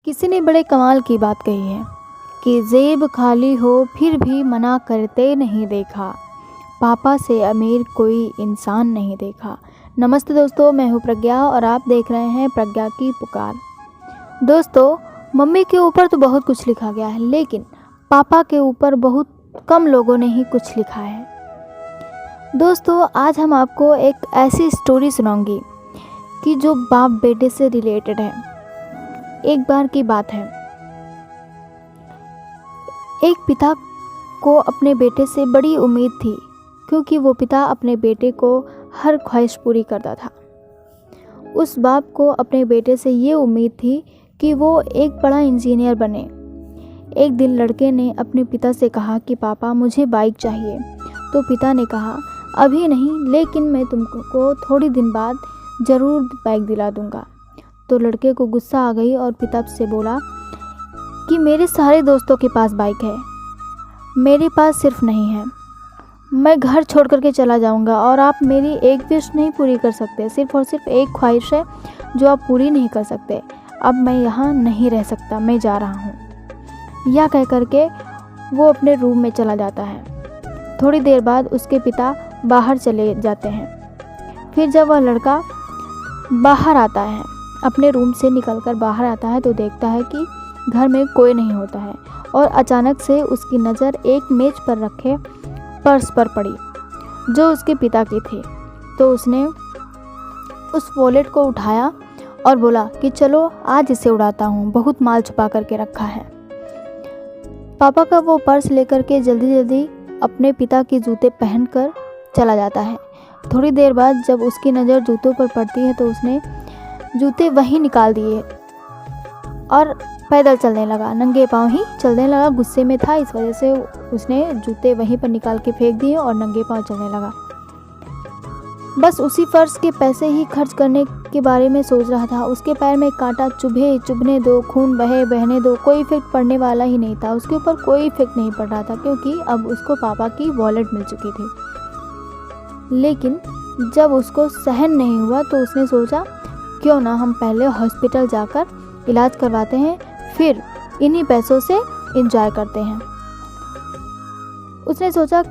किसी ने बड़े कमाल की बात कही है कि जेब खाली हो फिर भी मना करते नहीं देखा, पापा से अमीर कोई इंसान नहीं देखा। नमस्ते दोस्तों, मैं हूँ प्रज्ञा और आप देख रहे हैं प्रज्ञा की पुकार। दोस्तों, मम्मी के ऊपर तो बहुत कुछ लिखा गया है, लेकिन पापा के ऊपर बहुत कम लोगों ने ही कुछ लिखा है। दोस्तों, आज हम आपको एक ऐसी स्टोरी सुनाऊंगी कि जो बाप बेटे से रिलेटेड है। एक बार की बात है, एक पिता को अपने बेटे से बड़ी उम्मीद थी, क्योंकि वो पिता अपने बेटे को हर ख्वाहिश पूरी करता था। उस बाप को अपने बेटे से ये उम्मीद थी कि वो एक बड़ा इंजीनियर बने। एक दिन लड़के ने अपने पिता से कहा कि पापा मुझे बाइक चाहिए। तो पिता ने कहा अभी नहीं, लेकिन मैं तुमको थोड़ी दिन बाद ज़रूर बाइक दिला दूंगा। तो लड़के को गुस्सा आ गई और पिता से बोला कि मेरे सारे दोस्तों के पास बाइक है, मेरे पास सिर्फ नहीं है। मैं घर छोड़ करके चला जाऊंगा और आप मेरी एक विश नहीं पूरी कर सकते। सिर्फ और सिर्फ एक ख्वाहिश है जो आप पूरी नहीं कर सकते। अब मैं यहाँ नहीं रह सकता, मैं जा रहा हूँ। यह कह करके वो अपने रूम में चला जाता है। थोड़ी देर बाद उसके पिता बाहर चले जाते हैं। फिर जब वह लड़का बाहर आता है, अपने रूम से निकलकर बाहर आता है, तो देखता है कि घर में कोई नहीं होता है और अचानक से उसकी नज़र एक मेज पर रखे पर्स पर पड़ी जो उसके पिता की थी। तो उसने उस वॉलेट को उठाया और बोला कि चलो आज इसे उड़ाता हूँ, बहुत माल छुपा करके रखा है। पापा का वो पर्स लेकर के जल्दी जल्दी अपने पिता के जूते पहनकर चला जाता है। थोड़ी देर बाद जब उसकी नज़र जूतों पर पड़ती है तो उसने जूते वहीं निकाल दिए और पैदल चलने लगा, नंगे पाँव ही चलने लगा। गुस्से में था, इस वजह से उसने जूते वहीं पर निकाल के फेंक दिए और नंगे पाँव चलने लगा। बस उसी फर्श के पैसे ही खर्च करने के बारे में सोच रहा था। उसके पैर में कांटा चुभने दो, खून बहने दो, कोई इफेक्ट पड़ने वाला ही नहीं था। उसके ऊपर कोई इफेक्ट नहीं पड़ रहा था, क्योंकि अब उसको पापा की वॉलेट मिल चुकी थी। लेकिन जब उसको सहन नहीं हुआ तो उसने सोचा क्यों ना हम पहले हॉस्पिटल जाकर इलाज करवाते हैं, फिर इन्हीं पैसों से एंजॉय करते हैं। उसने सोचा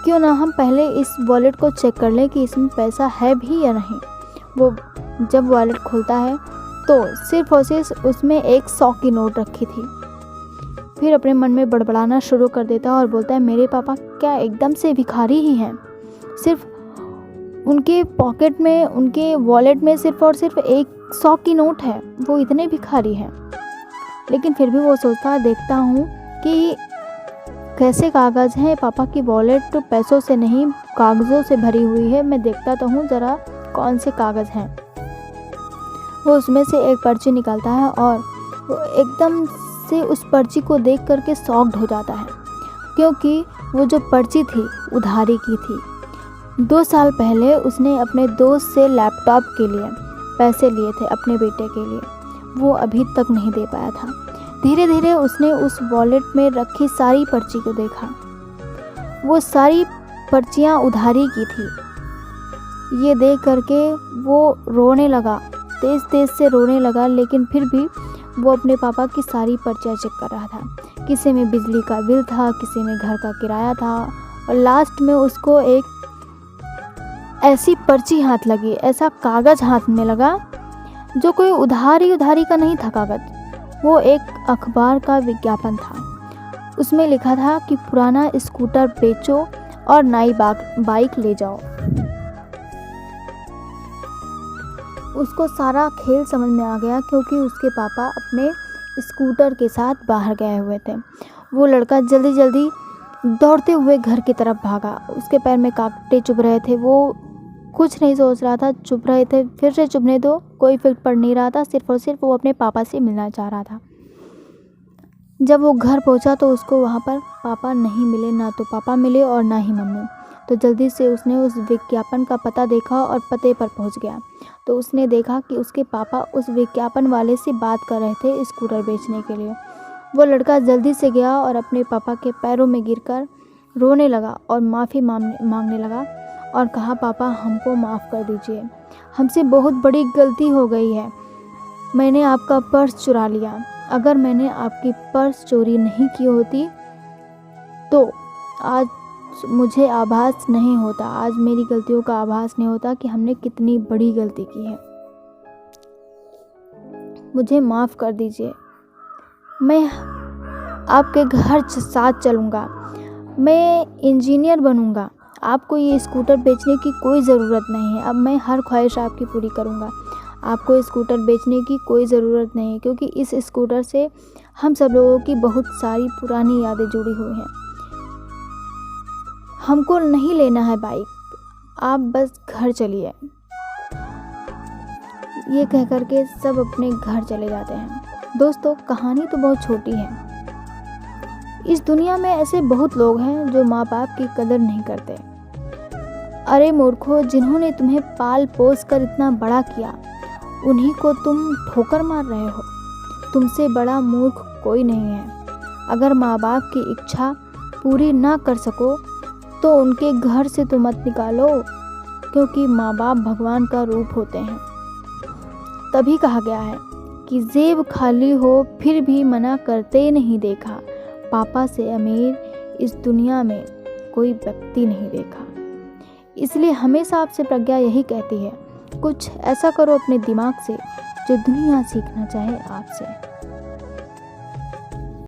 क्यों ना हम पहले इस वॉलेट को चेक कर लें कि इसमें पैसा है भी या नहीं। वो जब वॉलेट खोलता है तो सिर्फ और सिर्फ उसमें एक 100 की नोट रखी थी। फिर अपने मन में बड़बड़ाना शुरू कर देता है और बोलता है मेरे पापा क्या एकदम से भिखारी ही हैं? सिर्फ उनके पॉकेट में, उनके वॉलेट में सिर्फ और सिर्फ एक 100 की नोट है, वो इतने भिखारी हैं। लेकिन फिर भी वो सोचता है देखता हूँ कि कैसे कागज़ हैं। पापा की वॉलेट तो पैसों से नहीं कागज़ों से भरी हुई है, मैं देखता तो हूँ ज़रा कौन से कागज़ हैं। वो उसमें से एक पर्ची निकालता है और वो एकदम से उस पर्ची को देख करके शॉक्ड हो जाता है, क्योंकि वो जो पर्ची थी उधारी की थी। 2 साल पहले उसने अपने दोस्त से लैपटॉप के लिए पैसे लिए थे अपने बेटे के लिए, वो अभी तक नहीं दे पाया था। धीरे धीरे उसने उस वॉलेट में रखी सारी पर्ची को देखा। वो सारी पर्चियाँ उधारी की थी। ये देख करके वो रोने लगा, तेज़ तेज़ से रोने लगा। लेकिन फिर भी वो अपने पापा की सारी पर्चियाँ चेक कर रहा था। किसी में बिजली का बिल था, किसी में घर का किराया था, और लास्ट में उसको एक ऐसी पर्ची हाथ लगी, ऐसा कागज़ हाथ में लगा जो कोई उधारी का नहीं था कागज़। वो एक अखबार का विज्ञापन था। उसमें लिखा था कि पुराना स्कूटर बेचो और नई बाइक ले जाओ। उसको सारा खेल समझ में आ गया, क्योंकि उसके पापा अपने स्कूटर के साथ बाहर गए हुए थे। वो लड़का जल्दी जल्दी दौड़ते हुए घर की तरफ भागा। उसके पैर में कांटे चुभ रहे थे, वो कुछ नहीं सोच रहा था, चुभ रहे थे, फिर से चुभने दो, कोई इफेक्ट पड़ नहीं रहा था। सिर्फ और सिर्फ वो अपने पापा से मिलना चाह रहा था। जब वो घर पहुंचा तो उसको वहाँ पर पापा नहीं मिले, ना तो पापा मिले और ना ही मम्मी। तो जल्दी से उसने उस विज्ञापन का पता देखा और पते पर पहुंच गया। तो उसने देखा कि उसके पापा उस विज्ञापन वाले से बात कर रहे थे स्कूटर बेचने के लिए। वो लड़का जल्दी से गया और अपने पापा के पैरों में गिरकर रोने लगा और माफ़ी मांगने लगा और कहा पापा हमको माफ़ कर दीजिए, हमसे बहुत बड़ी गलती हो गई है। मैंने आपका पर्स चुरा लिया। अगर मैंने आपकी पर्स चोरी नहीं की होती तो आज मुझे आभास नहीं होता, आज मेरी गलतियों का आभास नहीं होता कि हमने कितनी बड़ी गलती की है। मुझे माफ़ कर दीजिए। मैं आपके घर साथ चलूँगा। मैं इंजीनियर बनूँगा। आपको ये स्कूटर बेचने की कोई ज़रूरत नहीं है। अब मैं हर ख्वाहिश आपकी पूरी करूँगा। आपको स्कूटर बेचने की कोई ज़रूरत नहीं है, क्योंकि इस स्कूटर से हम सब लोगों की बहुत सारी पुरानी यादें जुड़ी हुई हैं। हमको नहीं लेना है बाइक, आप बस घर चलिए। ये कह कर के सब अपने घर चले जाते हैं। दोस्तों, कहानी तो बहुत छोटी है। इस दुनिया में ऐसे बहुत लोग हैं जो माँ बाप की कदर नहीं करते। अरे मूर्खों, जिन्होंने तुम्हें पाल पोस कर इतना बड़ा किया, उन्हीं को तुम ठोकर मार रहे हो। तुमसे बड़ा मूर्ख कोई नहीं है। अगर माँ बाप की इच्छा पूरी ना कर सको तो उनके घर से तो मत निकालो, क्योंकि माँ बाप भगवान का रूप होते हैं। तभी कहा गया है कि जेब खाली हो फिर भी मना करते नहीं देखा, पापा से अमीर इस दुनिया में कोई व्यक्ति नहीं देखा। इसलिए हमेशा आपसे प्रज्ञा यही कहती है, कुछ ऐसा करो अपने दिमाग से जो दुनिया सीखना चाहे आपसे।